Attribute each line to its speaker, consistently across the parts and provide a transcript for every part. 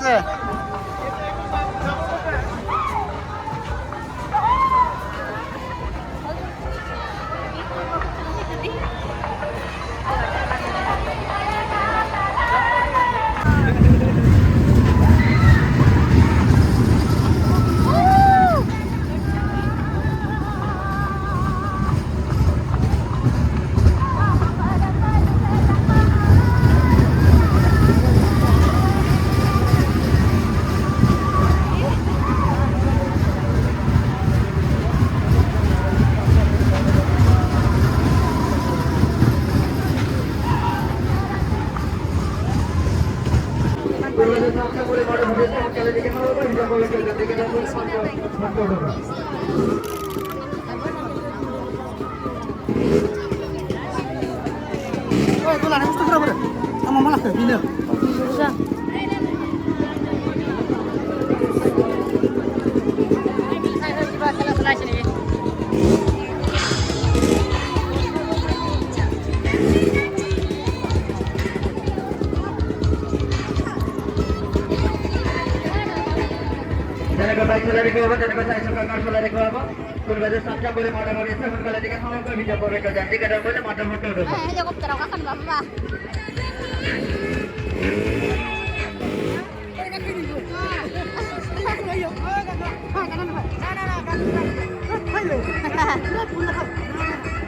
Speaker 1: আছে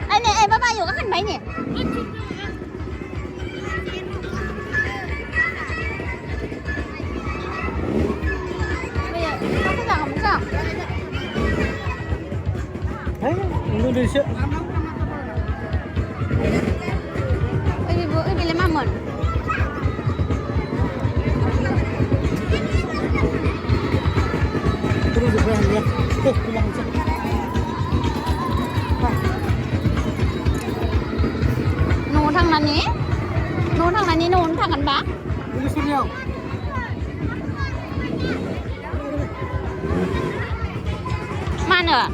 Speaker 1: anh này em bye vừa có khăn mấy nè bây giờ nó có rằng không sao đấy Indonesia ini lima mon terus ya pulangนู่นทางนั้นนี้นู่นทางนั้นนี้นู่นทางกันบ้ามาเนอะ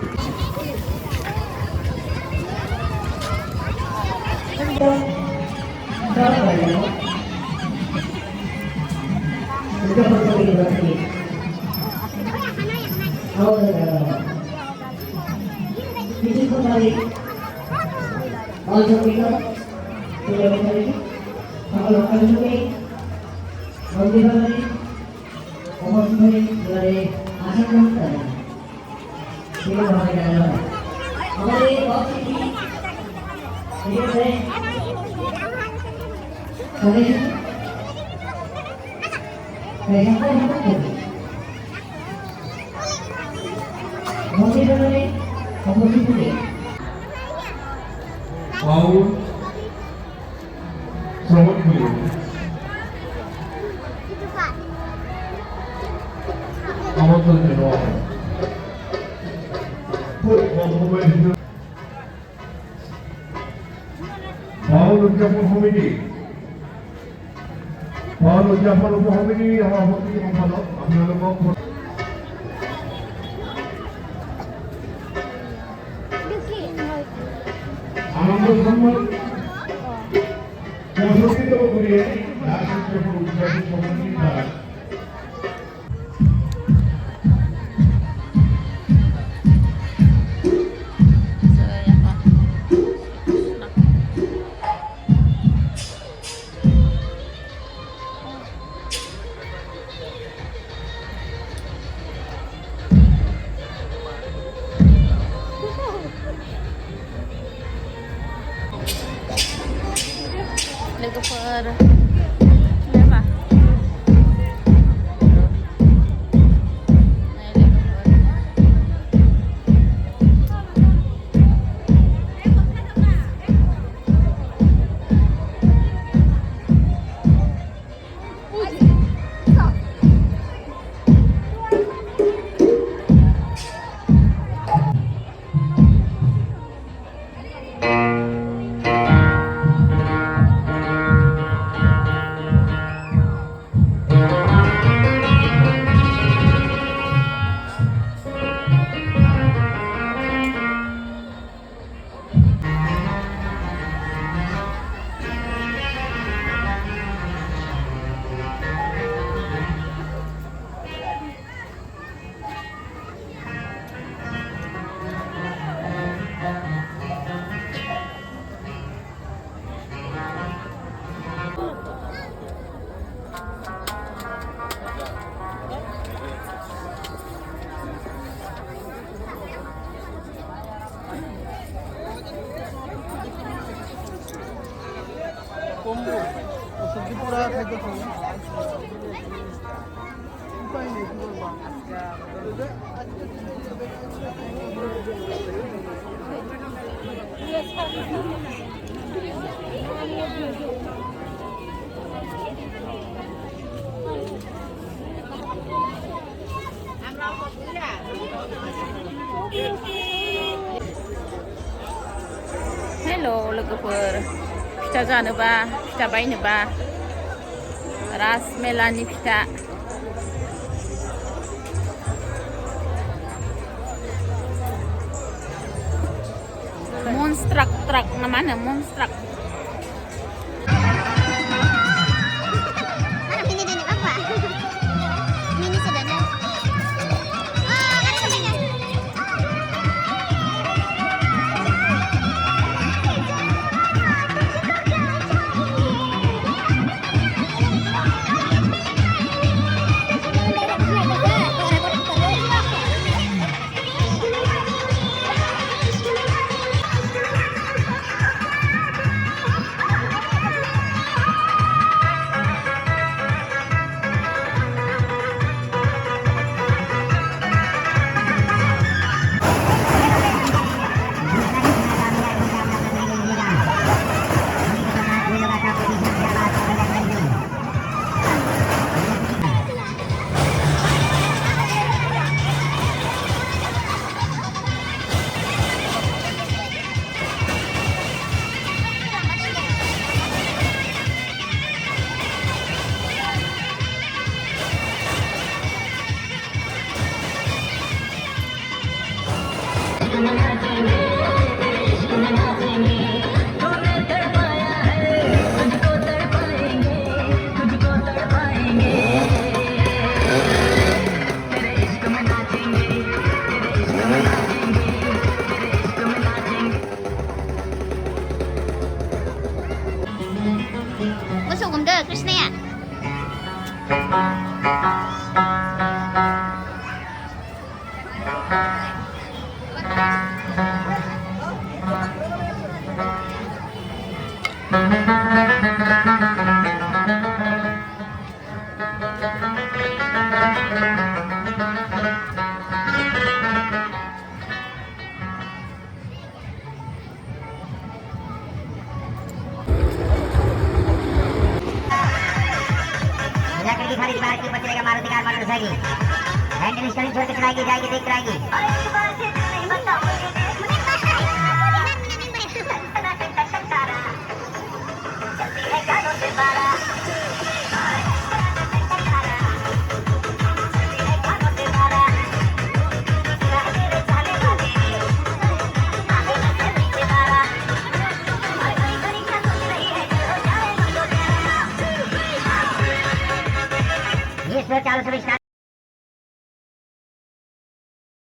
Speaker 2: Paul Sawatmuli. Awal teror. Paul Ucapun Committee. Paul Ucapun Committee. Awal teror. Ambil semua posisi itu kemudian hasil keputusan pemerintah.
Speaker 3: Lego per apa?
Speaker 4: Combo সবজি পোড়া খাইতে পারবো উপায় নেই কি করবা
Speaker 3: Hello लोगोफोर फिथा जानोबा फिथा बायनोबा रासमेलानि फिथा monstrak trak namanya monstrak
Speaker 1: Mana mini din apa? Mini sedang. Oh, kan sebenarnya. Masuk kumda Krishna ya.
Speaker 5: लकड़ी की थाली बाहर के ऊपर चलेगा Maruti car motorcycle handle stand छोड़ के चलाएगी जाएगी देख कराएगी ये 440 स्टार्ट